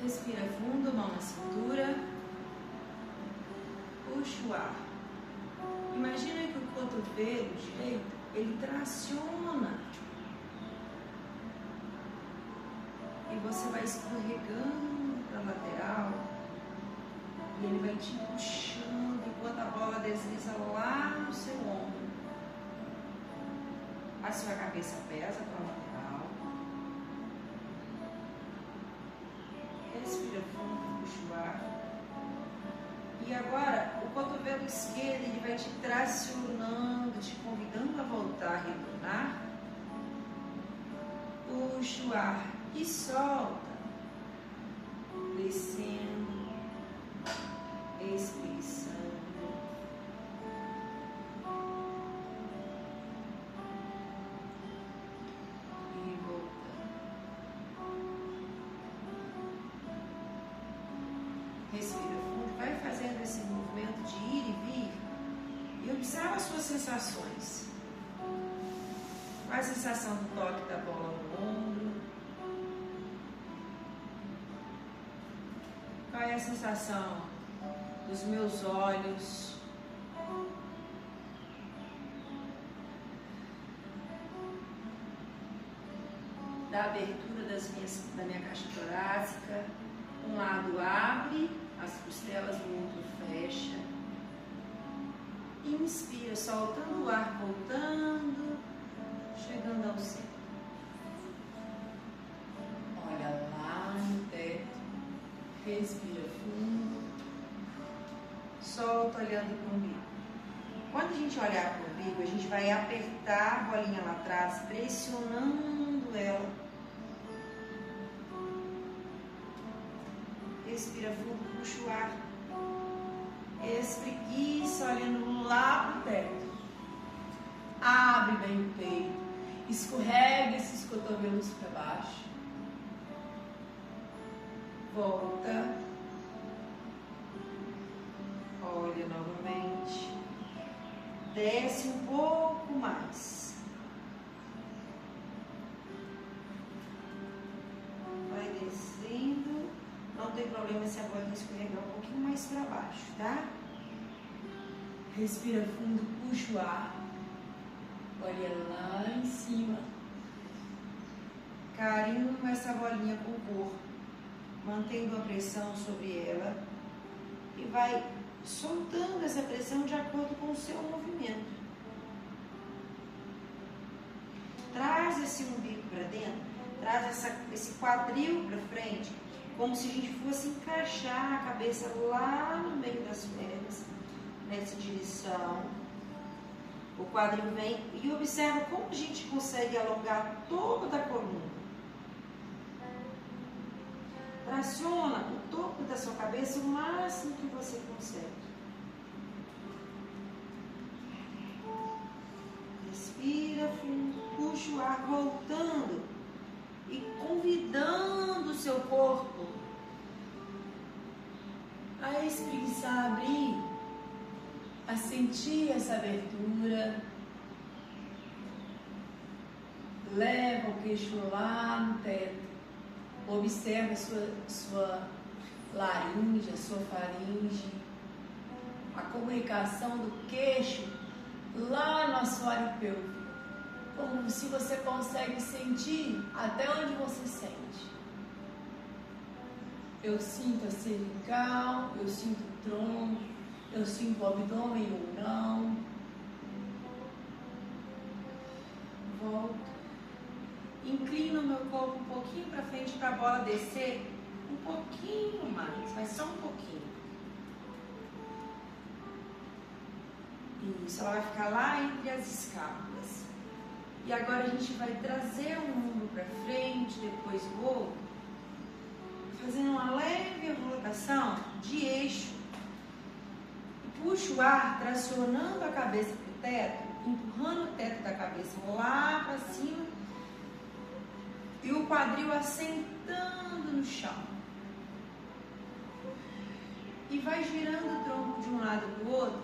Respira fundo, mão na cintura. Puxa o ar. Imagina que o cotovelo direito, ele traciona. E você vai escorregando para a lateral. E ele vai te puxando enquanto a bola desliza lá no seu ombro. A sua cabeça pesa para a lateral. Respira fundo, puxa o ar. E agora, o cotovelo esquerdo, ele vai te tracionando, te convidando a voltar, a retornar. Puxa o ar e solta. Descendo, expulsando. E voltando. Respira fundo, vai fazendo esse movimento de ir e vir e observa as suas sensações. Qual a sensação do toque da bola no ombro? Qual é a sensação dos meus olhos? Da abertura da minha caixa torácica. Um lado abre as costelas, o outro fecha. Inspira, soltando o ar, voltando, chegando ao centro. Olha lá no teto. Respira fundo. Solta olhando para o umbigo. Quando a gente olhar para o umbigo, a gente vai apertar a bolinha lá atrás, pressionando ela. Respira fundo, puxa o ar. Espreguiça, olhando lá para o teto. Abre bem o peito. Escorrega esses cotovelos para baixo. Volta. Olha novamente. Desce um pouco mais. Vai descendo. Não tem problema se a bolinha escorregar um pouquinho mais para baixo, tá? Respira fundo, puxa o ar. Olha lá em cima. Carinho essa bolinha com o corpo, mantendo a pressão sobre ela. E vai soltando essa pressão de acordo com o seu movimento. Traz esse umbigo para dentro, traz esse quadril para frente, como se a gente fosse encaixar a cabeça lá no meio das pernas, nessa direção. O quadril vem e observa como a gente consegue alongar toda a coluna. Traciona o topo da sua cabeça o máximo que você consegue. Respira fundo, puxa o ar, voltando e convidando o seu corpo a espreguiçar, abrir, a sentir essa abertura. Leva o queixo lá no teto. Observe a sua laringe, a sua faringe, a comunicação do queixo lá no assoalho pélvico. Como se você consegue sentir até onde você sente. Eu sinto a cervical, eu sinto o tronco, eu sinto o abdômen ou não. Volto. Inclino o meu corpo um pouquinho para frente para a bola descer um pouquinho mais, mas só um pouquinho. Isso, ela vai ficar lá entre as escápulas. E agora a gente vai trazer um ombro para frente, depois o outro, fazendo uma leve rotação de eixo. Puxa o ar, tracionando a cabeça para o teto, empurrando o teto da cabeça lá para cima. E o quadril assentando no chão. E vai girando o tronco de um lado para o outro,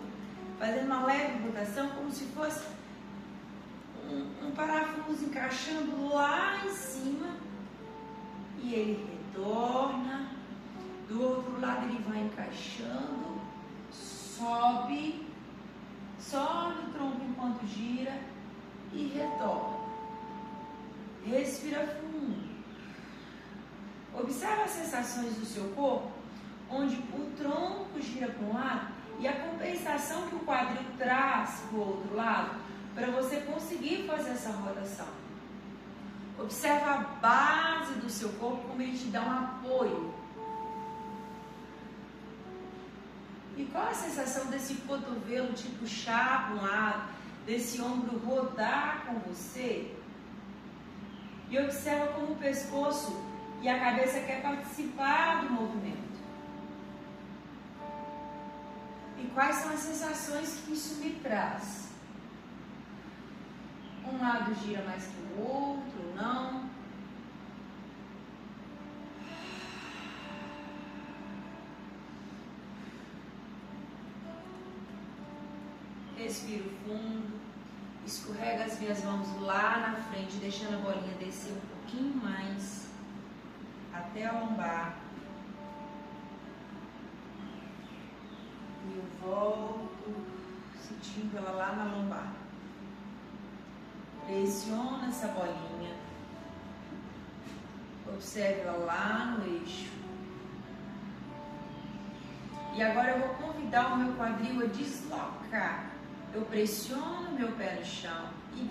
fazendo uma leve rotação, como se fosse um parafuso encaixando lá em cima. E ele retorna Do outro lado ele vai encaixando, sobe o tronco enquanto gira e retorna. Respira fundo. Observa as sensações do seu corpo, onde o tronco gira para um lado e a compensação que o quadril traz para o outro lado, para você conseguir fazer essa rotação. Observa a base do seu corpo, como ele te dá um apoio. E qual a sensação desse cotovelo te puxar para um lado, desse ombro rodar com você? E observa como o pescoço e a cabeça quer participar do movimento. E quais são as sensações que isso me traz? Um lado gira mais que o outro, não? Respiro fundo, escorrega as minhas mãos lá na frente, deixando a bolinha descer um pouquinho mais, até a lombar. E eu volto, sentindo ela lá na lombar. Pressiona essa bolinha. Observe ela lá no eixo. E agora eu vou convidar o meu quadril a deslocar. Eu pressiono meu pé no chão e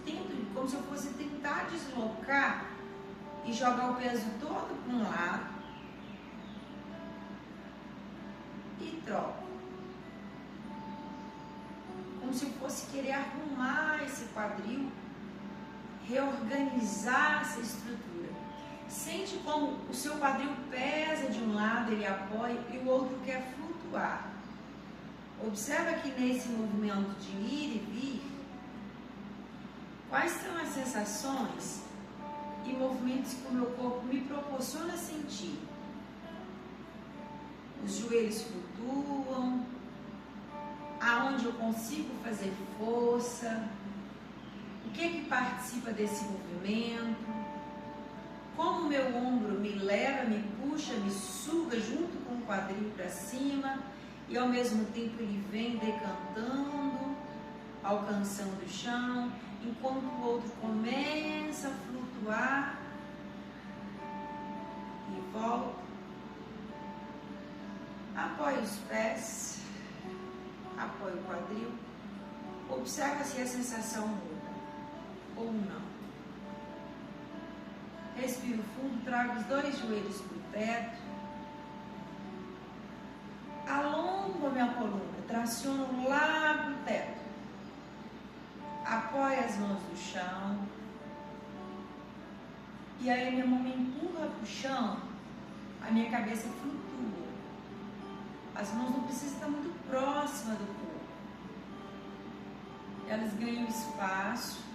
tento, como se eu fosse tentar deslocar e jogar o peso todo para um lado. E troco. Como se eu fosse querer arrumar esse quadril, reorganizar essa estrutura. Sente como o seu quadril pesa de um lado, ele apoia, e o outro quer flutuar. Observa que nesse movimento de ir e vir, quais são as sensações e movimentos que o meu corpo me proporciona sentir. Os joelhos flutuam, aonde eu consigo fazer força, o que participa desse movimento, como o meu ombro me leva, me puxa, me suga junto com o quadril para cima e ao mesmo tempo ele vem decantando, alcançando o chão, enquanto o outro começa a flutuar e volta. Apoia os pés, apoia o quadril, observa se a sensação muda ou não. Respiro fundo, trago os dois joelhos para o teto, alongo a minha coluna, traciono lá para o teto, apoio as mãos no chão, e aí minha mão me empurra para o chão, a minha cabeça flutua, as mãos não precisam estar muito próximas do corpo, elas ganham espaço.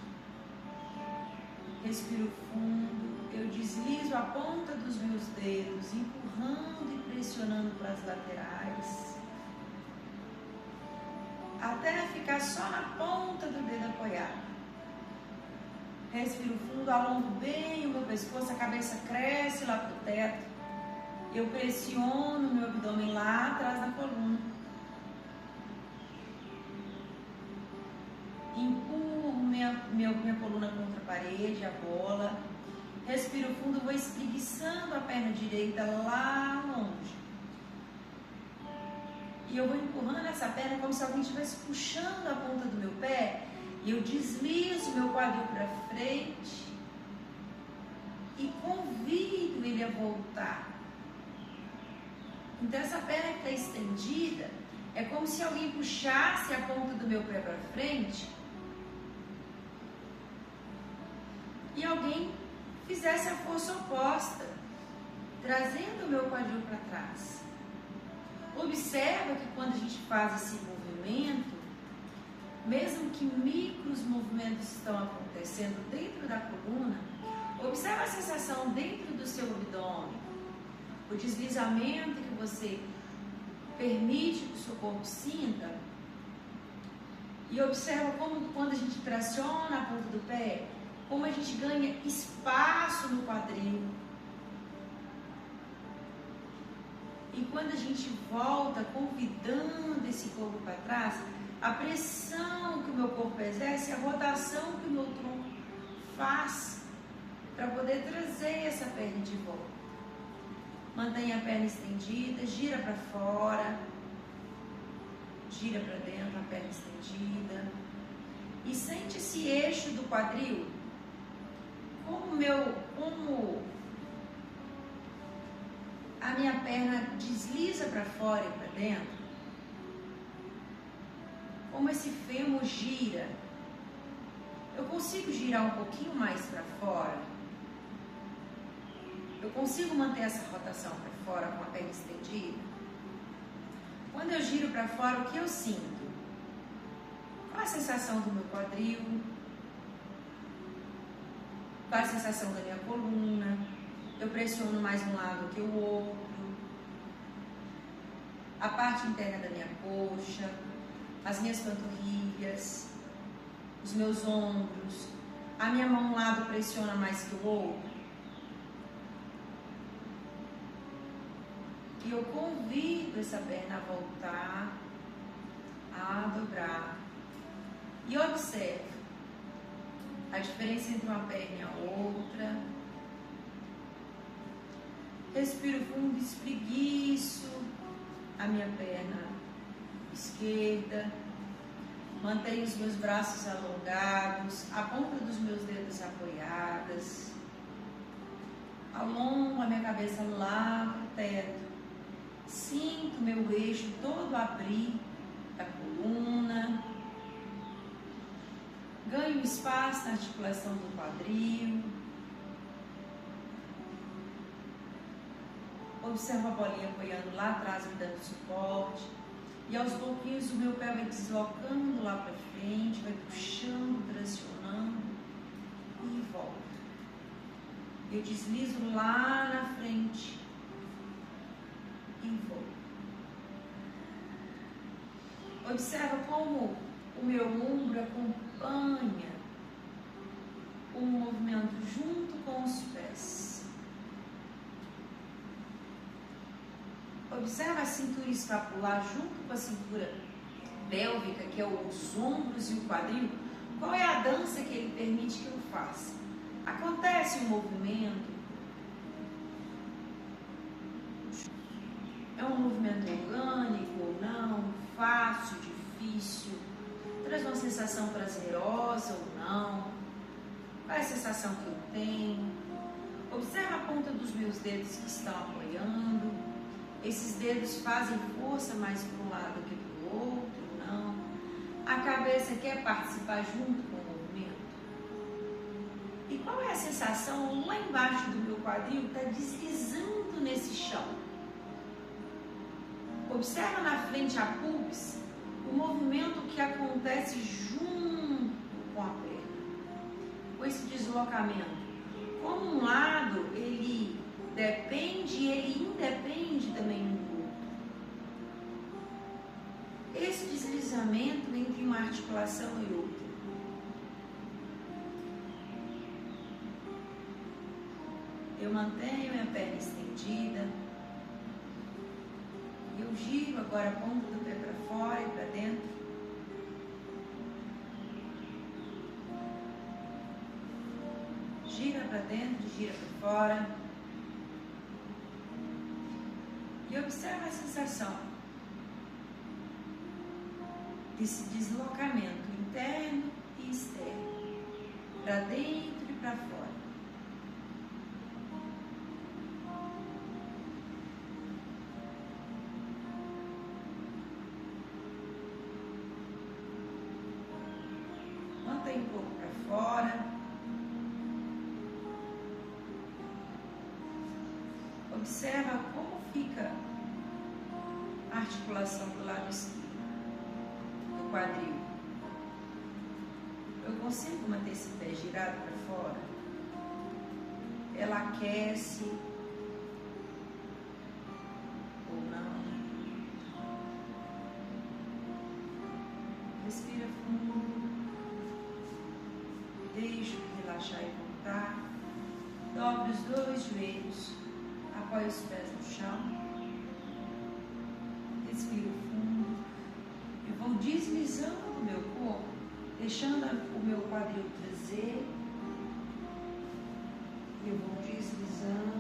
Respiro fundo, eu deslizo a ponta dos meus dedos, empurrando e pressionando para as laterais, até ficar só na ponta do dedo apoiado. Respiro fundo, alongo bem o meu pescoço, a cabeça cresce lá para o teto, eu pressiono o meu abdômen lá atrás da coluna, empurro minha coluna contra a parede, a bola. Respiro fundo, vou espreguiçando a perna direita lá longe. E eu vou empurrando essa perna como se alguém estivesse puxando a ponta do meu pé. E eu deslizo meu quadril para frente e convido ele a voltar. Então essa perna que está estendida é como se alguém puxasse a ponta do meu pé para frente e alguém fizesse a força oposta, trazendo o meu quadril para trás. Observa que quando a gente faz esse movimento, mesmo que micros movimentos estão acontecendo dentro da coluna, observa a sensação dentro do seu abdômen, o deslizamento que você permite que o seu corpo sinta, e observa como quando a gente traciona a ponta do pé, como a gente ganha espaço no quadril. E quando a gente volta convidando esse corpo para trás, a pressão que o meu corpo exerce, a rotação que o meu tronco faz para poder trazer essa perna de volta. Mantenha a perna estendida, gira para fora, gira para dentro, a perna estendida. E sente esse eixo do quadril, como a minha perna desliza para fora e para dentro, como esse fêmur gira. Eu consigo girar um pouquinho mais para fora? Eu consigo manter essa rotação para fora com a perna estendida? Quando eu giro para fora, o que eu sinto? Qual a sensação do meu quadril? Qual a sensação da minha coluna? Eu pressiono mais um lado que o outro. A parte interna da minha coxa, as minhas panturrilhas, os meus ombros. A minha mão um lado pressiona mais que o outro. E eu convido essa perna a voltar, a dobrar. E observe a diferença entre uma perna e a outra. Respiro fundo, espreguiço a minha perna esquerda. Mantenho os meus braços alongados, a ponta dos meus dedos apoiadas. Alongo a minha cabeça lá para o teto. Sinto meu eixo todo abrir da coluna. Ganho espaço na articulação do quadril. Observo a bolinha apoiando lá atrás, me dando suporte. E aos pouquinhos o meu pé vai deslocando lá para frente, vai puxando, tracionando e volta. Eu deslizo lá na frente e volto. Observa como o meu ombro acompanha o movimento junto com os pés. Observa a cintura escapular junto com a cintura pélvica, que é os ombros e o quadril. Qual é a dança que ele permite que eu faça? Acontece um movimento, é um movimento orgânico ou não, fácil, difícil, traz uma sensação prazerosa ou não, qual é a sensação que eu tenho? Observa a ponta dos meus dedos que estão apoiando. Esses dedos fazem força mais para um lado que para o outro, não. A cabeça quer participar junto com o movimento. E qual é a sensação lá embaixo do meu quadril? Está deslizando nesse chão. Observa na frente a pubis, o movimento que acontece junto com a perna. Com esse deslocamento. Como um lado, ele depende e ele independe também um do outro. Esse deslizamento entre uma articulação e outra. Eu mantenho minha perna estendida. Eu giro agora a ponta do pé para fora e para dentro. Gira para dentro, gira para fora. E observa a sensação desse deslocamento interno e externo, para dentro e para fora. Mantém um pouco para fora. Observa como fica a articulação do lado esquerdo, do quadril. Eu consigo manter esse pé girado para fora? Ela aquece ou não? Respira fundo. Deixa relaxar e voltar. Dobre os dois joelhos. Apoie os pés no chão. Respiro fundo. Eu vou deslizando o meu corpo, deixando o meu quadril trazer. Eu vou deslizando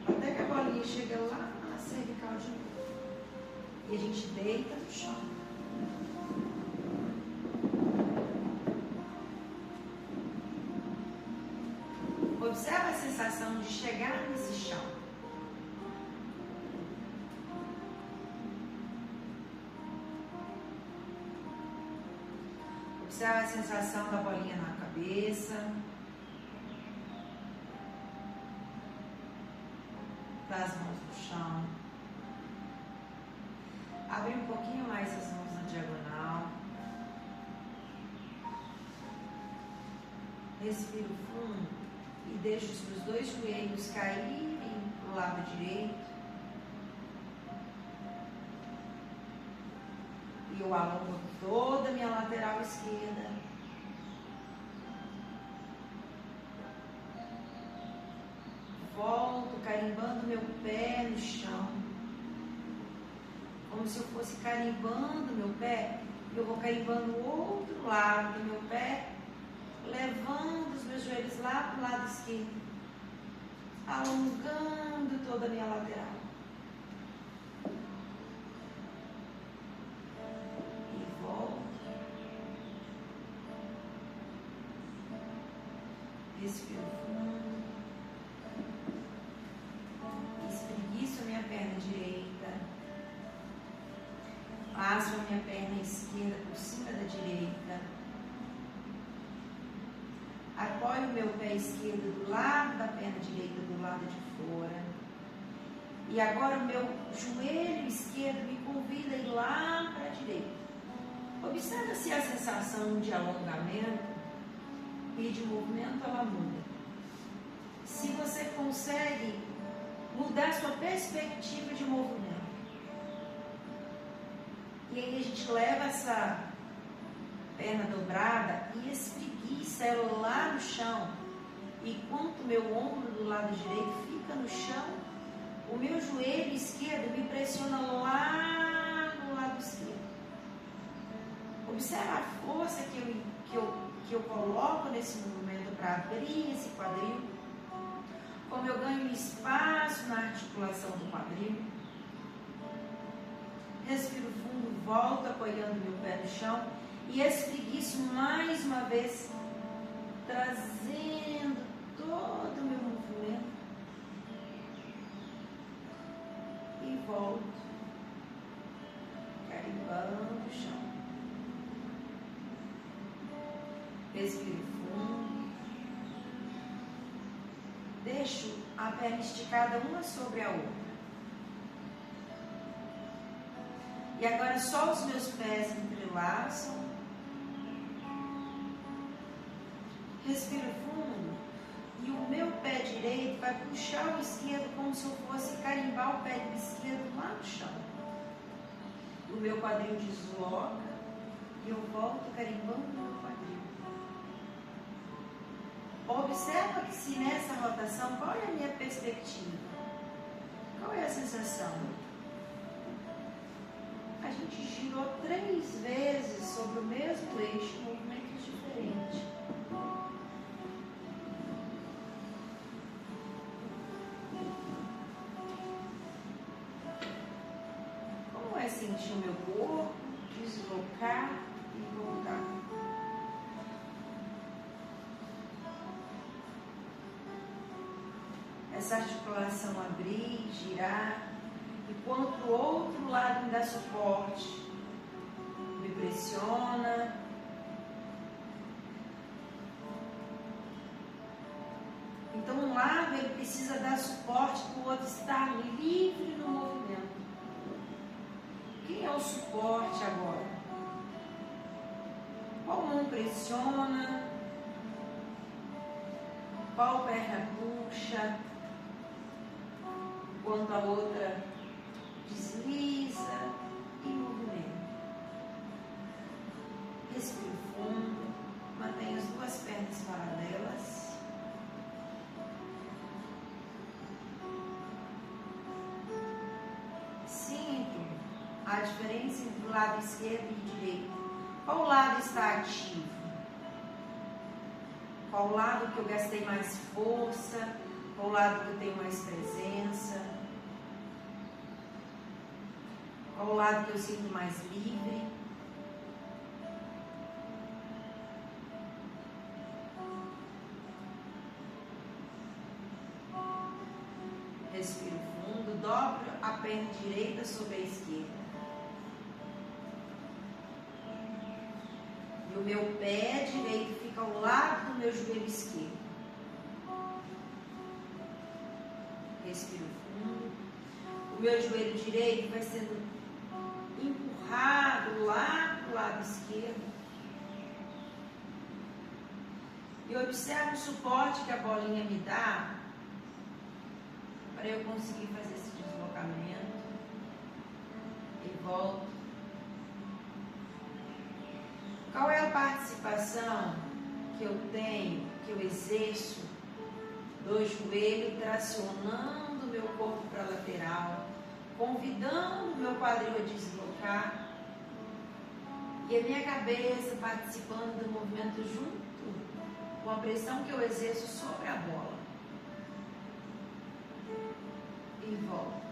até que a bolinha chega lá na cervical de novo. E a gente deita no chão. Observa a sensação de chegar nesse chão. Observa a sensação da bolinha na cabeça. Das mãos no chão. Abre um pouquinho mais as mãos na diagonal. Respiro fundo e deixo os meus dois joelhos caírem para o lado direito. E eu alongo toda a minha lateral esquerda. Volto carimbando meu pé no chão. Como se eu fosse carimbando meu pé, eu vou carimbando o outro lado do meu pé, levando os meus joelhos lá para o lado esquerdo, alongando toda a minha lateral. E volto. Respiro fundo. Espreguiço a minha perna direita. Passo a minha perna esquerda por cima da direita. Apoio o meu pé esquerdo do lado da perna direita, do lado de fora. E agora o meu joelho esquerdo me convida a ir lá para a direita. Observa se a sensação de alongamento e de movimento ela muda. Se você consegue mudar sua perspectiva de movimento. E aí a gente leva essa perna dobrada e espreguiça ela lá no chão. E enquanto o meu ombro do lado direito fica no chão, o meu joelho esquerdo me pressiona lá no lado esquerdo. Observa a força que eu coloco nesse movimento para abrir esse quadril. Como eu ganho espaço na articulação do quadril. Respiro fundo, volto apoiando meu pé no chão e espreguiço mais uma vez, trazendo todo o meu movimento e volto, carimbando o chão. Respiro fundo, deixo a perna esticada uma sobre a outra. E agora só os meus pés entrelaçam. Respiro fundo. E o meu pé direito vai puxar o esquerdo como se eu fosse carimbar o pé esquerdo lá no chão. O meu quadril desloca e eu volto carimbando o meu quadril. Observa que se nessa rotação, qual é a minha perspectiva? Qual é a sensação? A gente girou 3 vezes sobre o mesmo eixo, movimentos diferentes. Como é sentir o meu corpo deslocar e voltar? Essa articulação abrir, girar. Enquanto o outro lado me dá suporte, me pressiona. Então um lado ele precisa dar suporte para o outro estar livre no movimento. Quem é o suporte agora? Qual mão pressiona? Qual perna puxa? Enquanto a outra desliza e movimenta. Respiro fundo, mantenha as 2 pernas paralelas. Sinto diferença entre o lado esquerdo e direito. Qual lado está ativo? Qual lado que eu gastei mais força? Qual lado que eu tenho mais presença? Qual lado que eu sinto mais livre? Respiro fundo, dobro a perna direita sobre a esquerda. E o meu pé direito fica ao lado do meu joelho esquerdo. Respiro fundo. O meu joelho direito vai sendo empurrado lá para o lado esquerdo. E observo o suporte que a bolinha me dá para eu conseguir fazer esse deslocamento. E volto. Qual é a participação que eu tenho, que eu exerço do joelho tracionando o meu corpo para a lateral, convidando o meu quadril a deslocar e a minha cabeça participando do movimento junto com a pressão que eu exerço sobre a bola. E volto.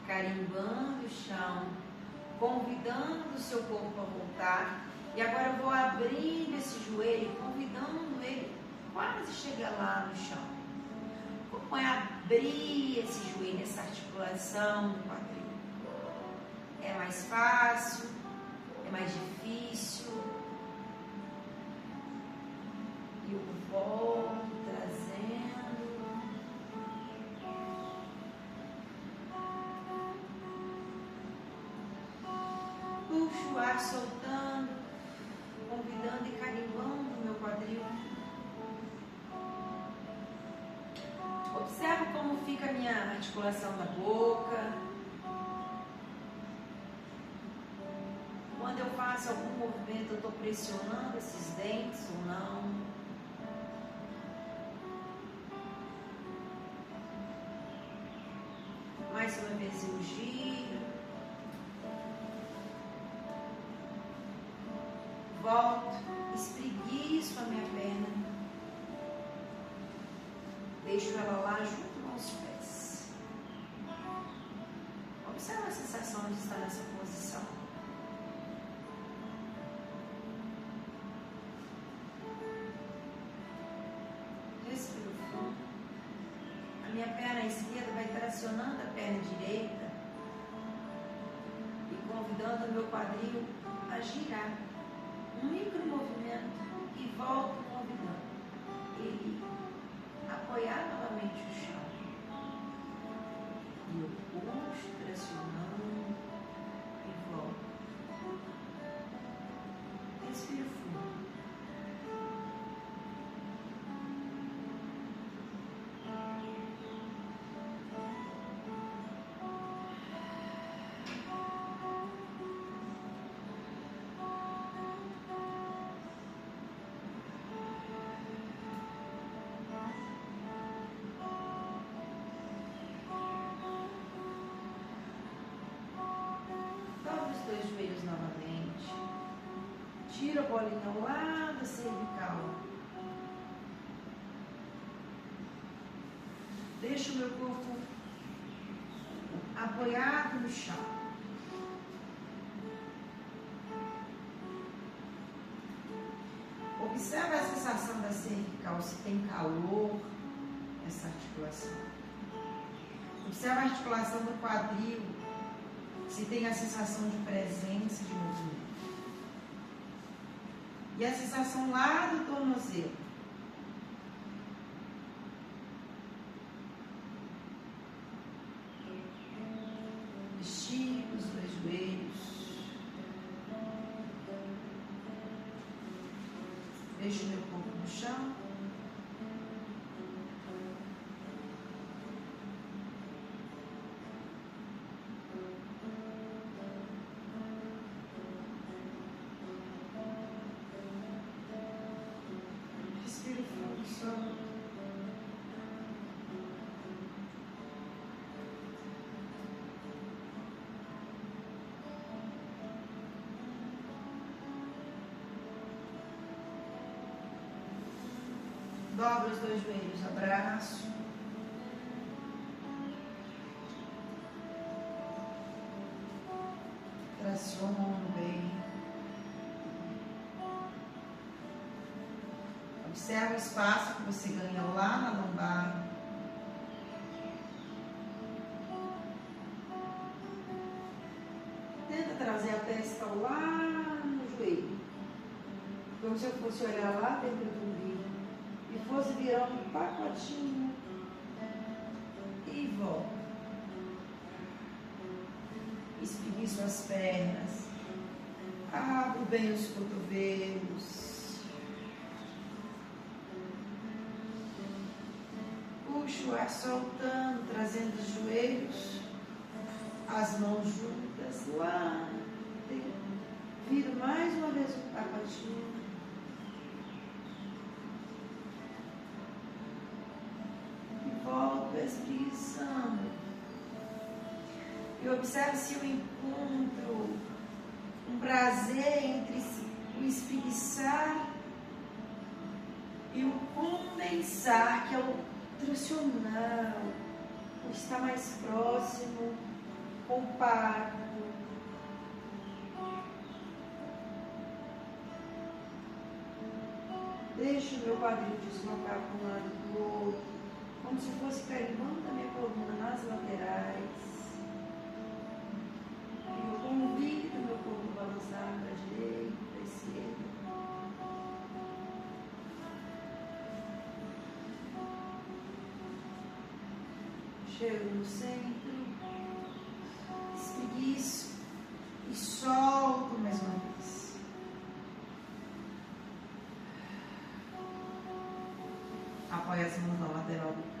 Carimbando o chão, convidando o seu corpo a voltar. E agora eu vou abrindo esse joelho, convidando ele quase chegar lá no chão. Como é abrir esse joelho, essa articulação do quadril? É mais fácil? É mais difícil? E eu volto trazendo. Puxo o ar soltando, convidando e carimbando o meu quadril. Observo como fica a minha articulação da boca. Quando eu faço algum movimento, eu estou pressionando esses dentes ou não. Mais uma vez eu giro. Volto, espreguiço a minha perna. Deixo ela lá junto com os pés. Observa a sensação de estar nessa posição. Respiro fundo. A minha perna esquerda vai tracionando a perna direita e convidando o meu quadril a girar. Um micro movimento e volto convidando ele a apoiar novamente o chão. E eu puxo, pressionando e volto. Respiro fundo. Dois joelhos novamente. Tiro a bolinha lá da cervical. Deixo o meu corpo apoiado no chão. Observa a sensação da cervical, se tem calor nessa articulação. Observa a articulação do quadril, se tem a sensação de presença, de movimento. E a sensação lá do tornozelo. Estico os dois joelhos. Deixo meu corpo no chão. Respiro fundo, solto. Dobra os dois joelhos, abraço. Traciono bem. Observa o espaço que você ganhou lá na lombar. Tenta trazer a testa lá no joelho. Como se eu fosse olhar lá dentro do umbigo. E fosse virar um pacotinho. E volta. Espreguiço as pernas. Abro bem os cotovelos. Puxo o ar soltando, trazendo os joelhos, as mãos juntas lá dentro. Viro mais uma vez o pacotinho. E volto espreguiçando. E observe se eu encontro um prazer entre o espreguiçar e o condensar, que é o tracionar, o estar mais próximo, compacto. Deixo o meu quadril deslocar para um lado e para o outro, como se fosse carimbando a minha coluna nas laterais. Eu convido meu corpo a balançar para a direita, para a esquerda. Chego no centro, espreguiço e solto mais uma vez. Apoio as mãos na lateral do corpo.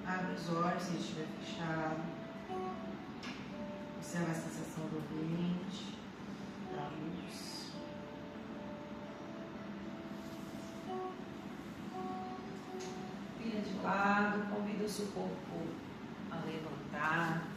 Abre os olhos se estiver fechado. Observa a sensação do ambiente, da luz. Vira de lado, convida o seu corpo a levantar.